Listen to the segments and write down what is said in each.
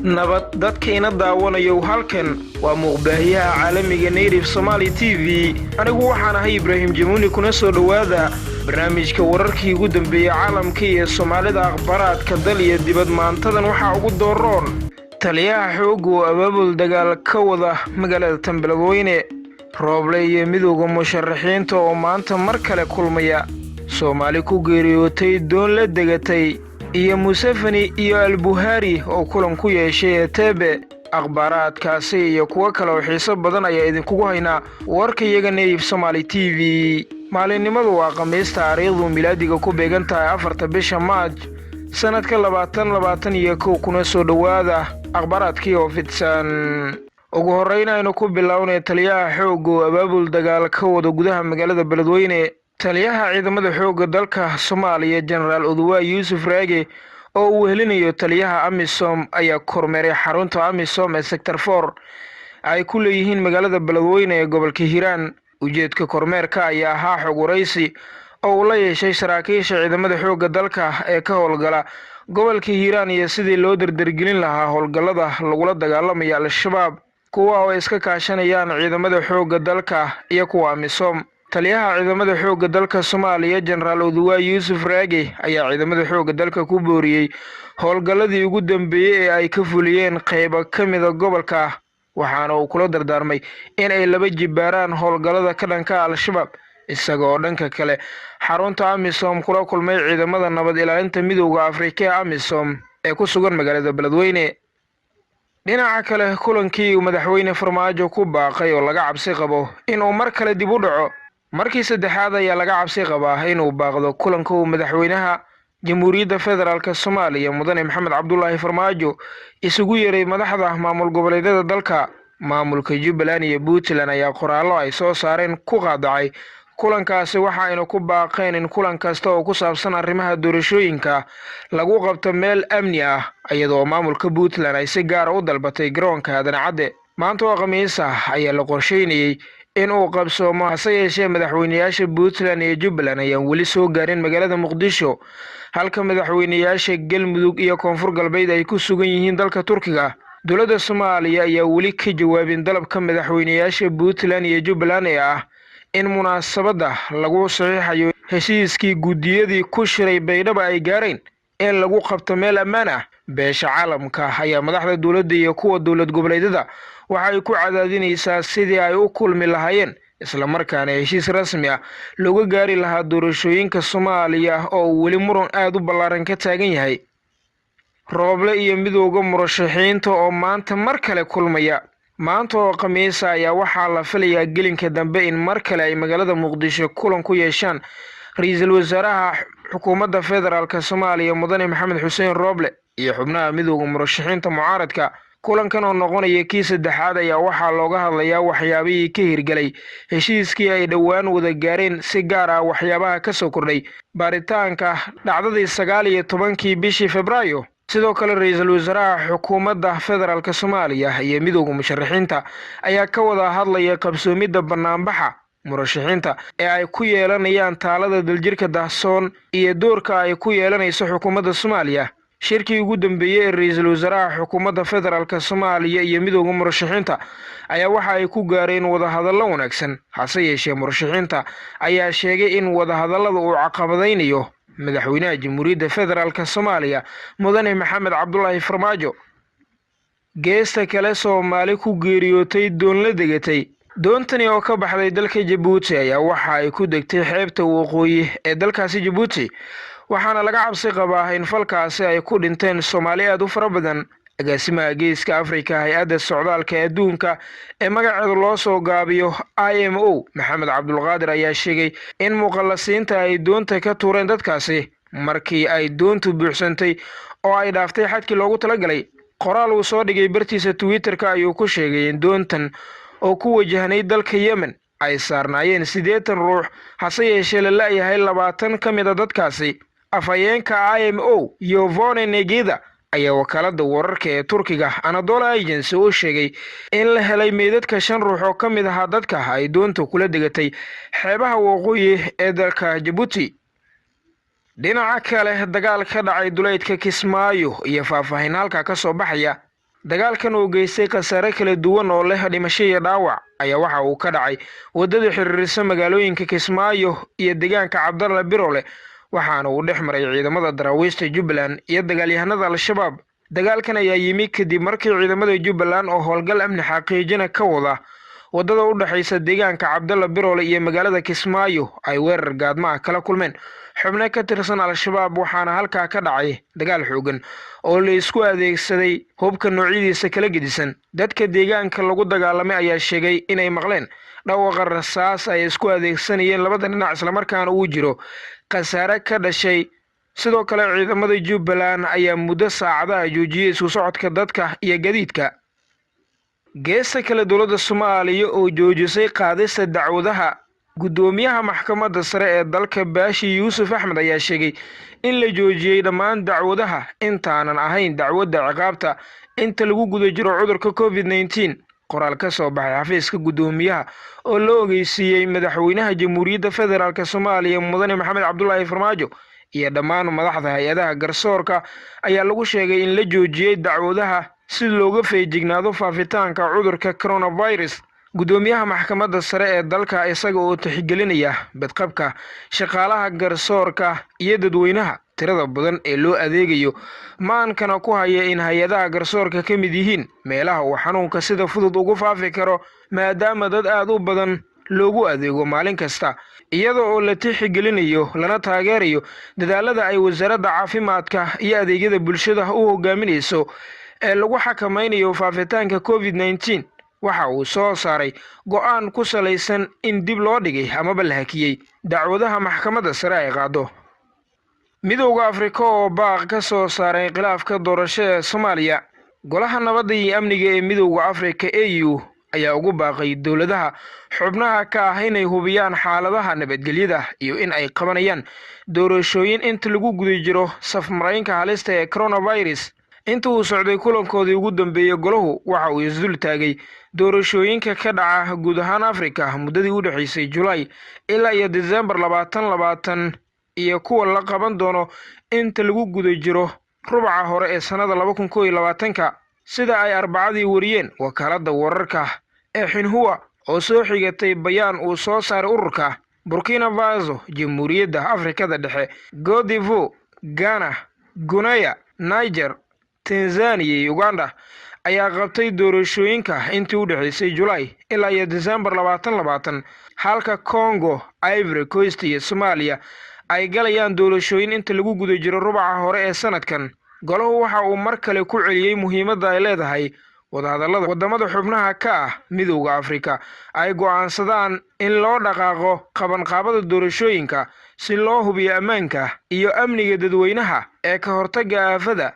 nabad dadkeena daawanayo halkan waa muuqbaahiyaha caalamiga Native Somali TV anigu waxaan ahay Ibrahim Jamuuni kuna soo dhawaada barnaamijka wararkii ugu dambeeyay caalamka iyo Soomaalida akhbaraadka dal iyo dibad maantadan waxa ugu dooroon taliyaha xoog oo abaabul dagaal ka wada magaalada Tanbeledweyne Rooble iyo midowga musharaxiinta oo maanta mar kale kulmaya Soomaali ku geeriyootay doon la degatay iyo Museveni iyo Al-Buhari oo kulan ku yeeshay Tebe akhbaraadkaasi iyo kuwa kale oo xiiso badan ayaa idinkugu haynaa warkayaga Native Somali TV maalinimadu waa Khamiis taariikhdu milaadiga ku beegan tahay 4 bisha Maaj sanadka 2021 kuna soo dhawaada akhbaraadkii oo fidsan ugu horreynaa inuu ku bilownay taliyaha xoog oo abaabul dagaal ka wada gudaha magaalada Beledweyne taliyaha ciidamada xoogga dalka Soomaaliya General Oduwa Yusuf Raage oo uu helinayo taliyaha AMISOM ayaa kormeeray xarunta AMISOM ee Sector 4 ay ku leeyihiin magaalada Beledweyne ee gobolka Hiiraan ujeedka kormeerka ayaa ahaa xog waraysi oo la yeeshay saraakiisha ciidamada xoogga dalka ee ka howlgala gobolka Hiiraan iyo sidii loo dardargelin lahaa howlgallada lagula dagaalamayo Al-Shabaab kuwa oo iska kaashanayaan ciidamada xoogga dalka iyo kuwa AMISOM taliyaha ciidamada xoogga dalka Soomaaliya General Oduwa Yusuf Raage ayaa ciidamada xoogga dalka ku booriyay howlgalladii ugu dambeeyay ee ay ka fuliyeen qaybo kamid ah gobolka waxaana uu kula dardaarmay in ay laba jibaaraan howlgallada ka dhanka Al-Shabaab isagoo dhanka kale xarunta AMISOM kula kulmay ciidamada nabad ilaalinta midowga Afrika AMISOM ee ku sugan magaalada Beledweyne dhinaca kale kulankii madaxweyne Farmaajo ku baaqay oo laga cabsi qabo inuu mar kale dib u dhaco markii saddexaad ayaa laga cabsi qabaa inuu baaqdo kulanka madaxweynaha Jamhuuriyadda Federaalka Soomaaliya Mudane Maxamed Cabdullaahi Farmaajo isugu yeeray madaxda maamul goboleedyada dalka maamulka Jubbaland iyo Puntland ayaa qoraallo ay soo saareen ku qaadacay kulankaasi waxa aynu ku baaqeen in kulan kasta oo ku saabsan arrimaha doorashooyinka lagu qabto meel amni ah iyadoo maamulka Puntland ay si gaar ah u dalbatay garoonka Aadan Cadde maanta oo Khamiis ah ayaa la qorsheynayay in uu qabsoomo hase yeeshee madaxweynayaasha Puntland iyo Jubbaland ayaan weli soo gaarin magaalada Muqdisho halka madaxweynayaasha Galmudug iyo Koonfur Galbeed ay ku sugan yihiin dalka Turkiga dowladda Soomaaliya ayaa weli ka jawaabin dalabka madaxweynayaasha Puntland iyo Jubbaland ee ah in munaasabada lagu saxiixayo heshiiskii guddiyadii ku shiray Baydhabo ay gaareen in lagu qabto meel ammaan ah beesha caalamka ayaa madaxda dowladda iyo kuwa dowlad goboleedyada waxay ku cadaadinaysaa sidii ay u kulmi lahaayeen isla markaana heshiis rasmi ah looga gaari lahaa doorashooyinka Soomaaliya oo weli muran aad u ballaaran ka taagan yahay Rooble iyo midowga murashaxiinta oo maanta mar kale kulmaya maanta oo Khamiis ayaa waxaa la filayaa gelinka dambe in mar kale ay magaalada Muqdisho kulan ku yeeshaan ra'iisul wasaaraha xukuumadda federaalka Soomaaliya Mudane Maxamed Xuseen Rooble iyo xubnaha midowga murashaxiinta mucaaradka kulankan oo noqonaya kii saddexaad ayaa waxaa looga hadlayaa waxyaabihii ka hirgalay heshiiskii ay dhowaan wada gaareen si gaar ah waxyaabaha ka soo kordhay baaritaanka dhacdadii 19 bishii Febraayo sidoo kale ra'iisul wasaaraha xukuumadda federaalka Soomaaliya iyo midowga musharaxiinta ayaa ka wada hadlaya qabsoomidda banaanbaxa murashaxiinta ee ay ku yeelanayaan taalada daljirka Dahsoon iyo doorka ay ku yeelanayso xukuumadda Soomaaliya shirkii ugu dambeeyay ee ra'iisul wasaaraha xukuumadda federaalka Soomaaliya iyo midowga murashaxiinta ayaa waxa ay ku gaareen wada hadallo wanaagsan hase yeeshee murashaxiinta ayaa sheegay in wada hadallada uu caqabadaynayo madaxweynaha Jamhuuriyadda Federaalka Soomaaliya Mudane Maxamed Cabdullaahi Farmaajo geesta kale Soomaali ku geeriyootay doon la degatay doontani oo ka baxday dalka Djibouti ayaa waxa ay ku degtay xeebta waqooyi ee dalkaasi Djibouti waxaana laga cabsi qabaa in falkaasi ay ku dhinteen Soomaali aad u fara badan agaasimaha geeska Afrika hay'adda socdaalka adduunka ee magaceedu loo soo gaabiyo IMO Maxamed Cabdulqaadir ayaa sheegay in muqallasiinta ay doonta ka tuureen dadkaasi markii ay doontu buuxsantay oo ay dhaaftay xadkii loogu talagalay qoraal uu soo dhigay bartiisa Twitter-ka ayuu ku sheegay in doontan oo ku wajahnay dalka Yemen ay saarnaayeen 80 ruux hase yeeshee la laayahay 20 ka mid ah dadkaasi afhayeenka IMO Yvonne Negida ayaa wakaaladda wararka ee Turkiga Anadolu Agency u sheegay in la helay meedadka 5 ruux oo ka mid ah dadka ay doonta kula degatay xeebaha waqooyi ee dalka Djibouti dhinaca kale dagaal ka dhacay duleedka Kismaayo iyo faahfaahin halka ka soo baxaya dagaalkan oo geystay khasaare kala duwan oo leh dhimasho iyo dhaawac ayaa waxa uu ka dhacay wadada xiriirisa magaalooyinka Kismaayo iyo deegaanka Cabdalla Birole waxaana uu dhex maray ciidamada daraawiishta Jubbaland iyo dagaalyahanada Al-Shabaab. dagaalkan ayaa yimi kadib markii ciidamada Jubbaland oo howlgal amni xaqiijina ka wada wadada u dhaxaysa deegaanka Cabdalla Birole iyo magaalada Kismaayo ay weerar gaadma kala kulmeen xubno ka tirsan Al-Shabaab waxaana halkaa ka dhacay dagaal xoogan oo la isku adeegsaday hubka noocyadiisa kala gedisan. dadka deegaanka lagu dagaalamay ayaa sheegay inay maqleen dhawaaqa rasaas ay isku adeegsanayeen labada dhinac isla markaana uu jiro khasaare ka dhashay. sidoo kale ciidamada Jubbaland ayaa muddo saacadaha joojiyay isku socodka dadka iyo gadiidka. geesta kale dowladda Soomaaliya oo joojisay qaadista dacwadaha gudoomiyaha maxkamadda sare ee dalka Baashi Yuusuf Axmed ayaa sheegay in la joojiyay dhammaan dacwadaha intaanan ahayn dacwadda ciqaabta inta lagu guda jiro cudurka COVID-19. qoraal ka soo baxay xafiiska gudoomiyaha oo la ogeysiiyay madaxweynaha Jamhuuriyadda Federaalka Soomaaliya Mudane Maxamed Cabdullaahi Farmaajo iyo dhammaan madaxda hay'adaha garsoorka ayaa lagu sheegay in la joojiyay dacwadaha si looga feejignaado faafitaanka cudurka coronavirus. gudoomiyaha maxkamadda sare ee dalka isaga oo tixgelinaya badqabka shaqaalaha garsoorka iyo dadweynaha tirada badan ee loo adeegayo maankana ku haya in hay'adaha garsoorka ka mid yihiin meelaha uu xanuunka sida fudud ugu faafi karo maadaama dad aad u badan loogu adeego maalin kasta, iyada oo la tixgelinayo lana taageerayo dadaalada ay wasaaradda caafimaadka iyo adeegyada bulshada u hogaaminayso ee lagu xakameynayo faafitaanka COVID-19. waxa uu soo saaray go'aan ku salaysan in dib loo dhigay amaba la hakiyay dacwadaha maxkamadda sare ay qaado. midowga Afrika oo baaq ka soo saaray khilaafka doorasho ee Soomaaliya. golaha nabadda iyo amniga ee midowga Afrika AU ayaa ugu baaqay dowladaha xubnaha ka ah inay hubiyaan xaaladaha nabadgelyada iyo in ay qabanayaan doorashooyin inta lagu guda jiro safmareenka halista ee coronavirus. inta uu socday kulankoodii ugu dambeeyay golahu waxa uu isdul taagay doorashooyinka ka dhaca guud ahaan Afrika muddadii u dhaxaysay July ilaa iyo December 2020 iyo kuwa la qaban doono inta lagu guda jiro rubaca hore ee sanada 2021 sida ay Arbacadii wariyeen wakaaladda wararka ee Xinhua oo soo xigatay bayaan uu soo saaray ururka. Burkina Faso, Jamhuuriyadda Afrikada Dhexe, Cote d'Ivoire, Ghana, Guinea, Niger, Tanzania iyo Uganda ayaa qabtay doorashooyinka intii u dhaxaysay July ilaa iyo December 2020 halka Congo, Ivory Coast iyo Soomaaliya ay galayaan doorashooyin inta lagu guda jiro rubaca hore ee sanadkan. golahu waxa uu mar kale ku celiyay muhiimadda ay leedahay wadahadallada wadamada xubnaha ka ah midowga Afrika ay go'aansadaan in loo dhaqaaqo qabanqaabada doorashooyinka si loo hubiyo ammaanka iyo amniga dadweynaha ee ka hortagga aafada.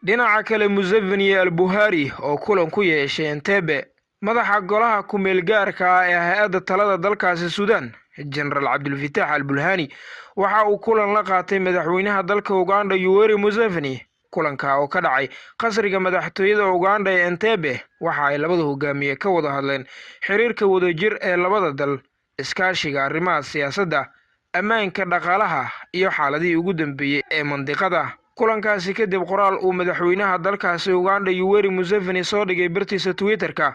dhinaca kale Museveni al-Buhari oo kulan ku yeeshay Entebbe madaxa golaha ku meel gaarka ah ee hay'adda talada dalkaasi Suudaan General Cabdulfataax al-Burhani waxa uu kulan la qaatay madaxweynaha dalka Uganda Yoweri Museveni. kulanka oo ka dhacay qasriga madaxtooyada Uganda ee Entebbe waxa ay labada hogaamiye ka wada hadleen xiriirka wadajir ee labada dal, iskaashiga arrimaha siyaasadda, ammaanka dhaqaalaha iyo xaaladii ugu dambeeyay ee mandiqada. kulankaasi kadib qoraal uu madaxweynaha dalkaasi Uganda Yoweri Museveni soo dhigay bartiisa Twitter-ka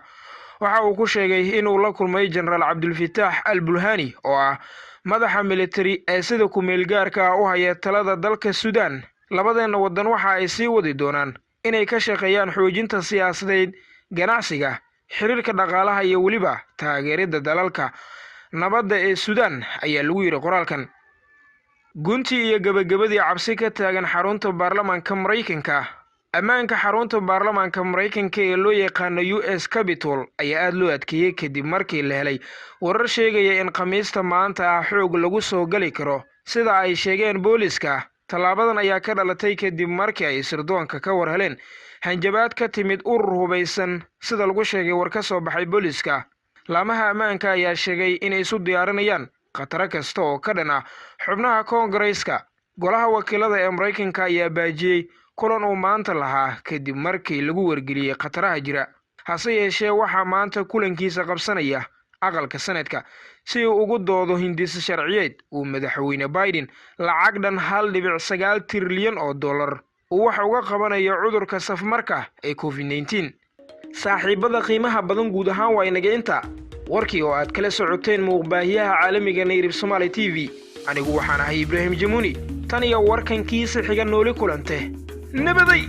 waxa uu ku sheegay inuu la kulmay General Cabdulfataax al-Burhani oo ah madaxa military ee sida ku meel gaarka ah u haya talada dalka Suudaan. labadeena wadan waxa ay sii wadi doonaan inay ka shaqeeyaan xoojinta siyaasadeed, ganacsiga, xiriirka dhaqaalaha iyo weliba taageerida dalalka nabadda ee Suudaan ayaa lagu yiri qoraalkan. gunti iyo gabagabadii cabsi ka taagan xarunta baarlamaanka Mareykanka. ammaanka xarunta baarlamaanka Mareykanka ee loo yaqaan US Capitol ayaa aad loo adkeeyay kadib markii la helay warar sheegaya in Khamiista maanta ah xoog lagu soo gali karo sida ay sheegeen booliska. talaabadan ayaa ka dhalatay kadib markii ay sirdoonka ka war heleen hanjabaad ka timid urur hubeysan sida lagu sheegay war ka soo baxay booliska. laamaha ammaanka ayaa sheegay inay isu diyaarinayaan khatar kasta oo ka dhan ah xubnaha Koongareeska. golaha wakiilada ee Mareykanka ayaa baajiyay kulan uu maanta lahaa kadib markii lagu wargeliyay khataraha jira. hase yeeshee waxaa maanta kulankiisa qabsanaya aqalka sanadka si uu ugu doodo hindis sharciyeed uu madaxweyne Biden lacag dhan $1.9 trilyan uu wax uga qabanayo cudurka safmarka ee COVID-19. saaxiibada qiimaha badan guud ahaan waa inaga inta warkii oo aad kala socoteen muuqbaahiyaha caalamiga Native Somali TV. anigu waxaan ahay Ibrahim Jamuni. tan iyo warkankiisa xiga nooli kulante nabaday.